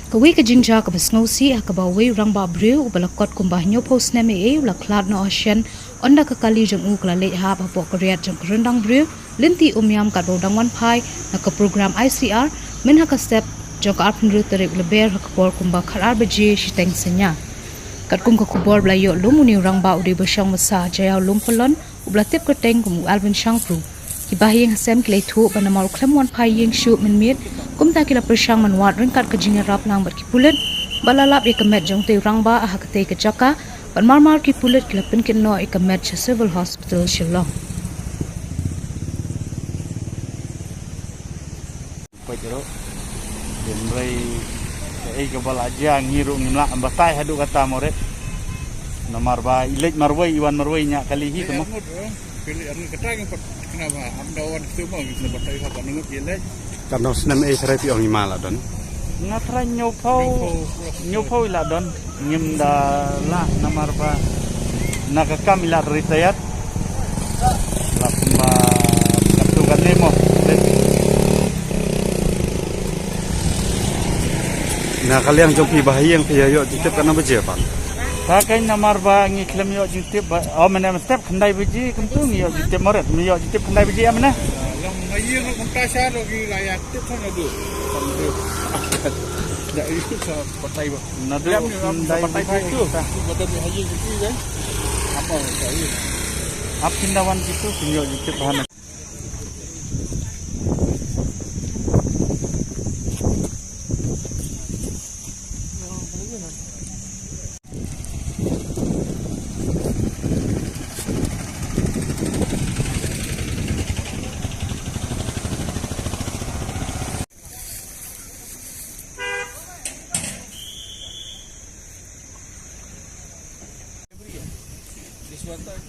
Kawei KYNJATSHAI ka basnosi Kawei Rangbah Briew balakot kumbah nyo post neme laklat no Shen onda kakali jang kala le ha bapo kriat jang Ryndang Briew linti umyam kat rodang wan pai na ka program ICR men ha ka step jang ka arpin ruterek leber ha kapor kumbah kharar beje shiteng senya kat kum ka kubor blayo lumuni Rangbah ude besyang masa jaya lumpelon ublatip keteng kum alvin shangpru Kibahing hasem kilay tu banamar uklam wan pai yeng shu menmit kum ta kila persyang manwat ringkat ke jingerap nang ber ki Pulit balalap ikamet jong te Rangbah hakate ke jaka ban marmar ki Pulit kila penkin no ikamet cha civil hospital Shillong. Pajero denrai ke balaja ngiru ngimla ambatai hadu kata moret nomor ba ilej marwai iwan marwai nya kali hi temo pilih anu ketang kenapa amdawan itu mau gitu batai apa nunggu ilej karena senam terapi orang imala don ngatra nyopau ila don ngimda la nomor ba nakakam ila retayat la pemba kaptungan demo nah kalian joki bahaya yang piayo titip karena berjepan pakai nomor ba ngiklam yo jitip oh mana step khandai biji kentung yo jitip moret yo jitip khandai biji amna lang ngayin kung tasya lagi layak tip sana du dak itu sa patai ba nadu patai itu badan haji gitu kan apa saya apindawan gitu yo jitip bahan Mantap,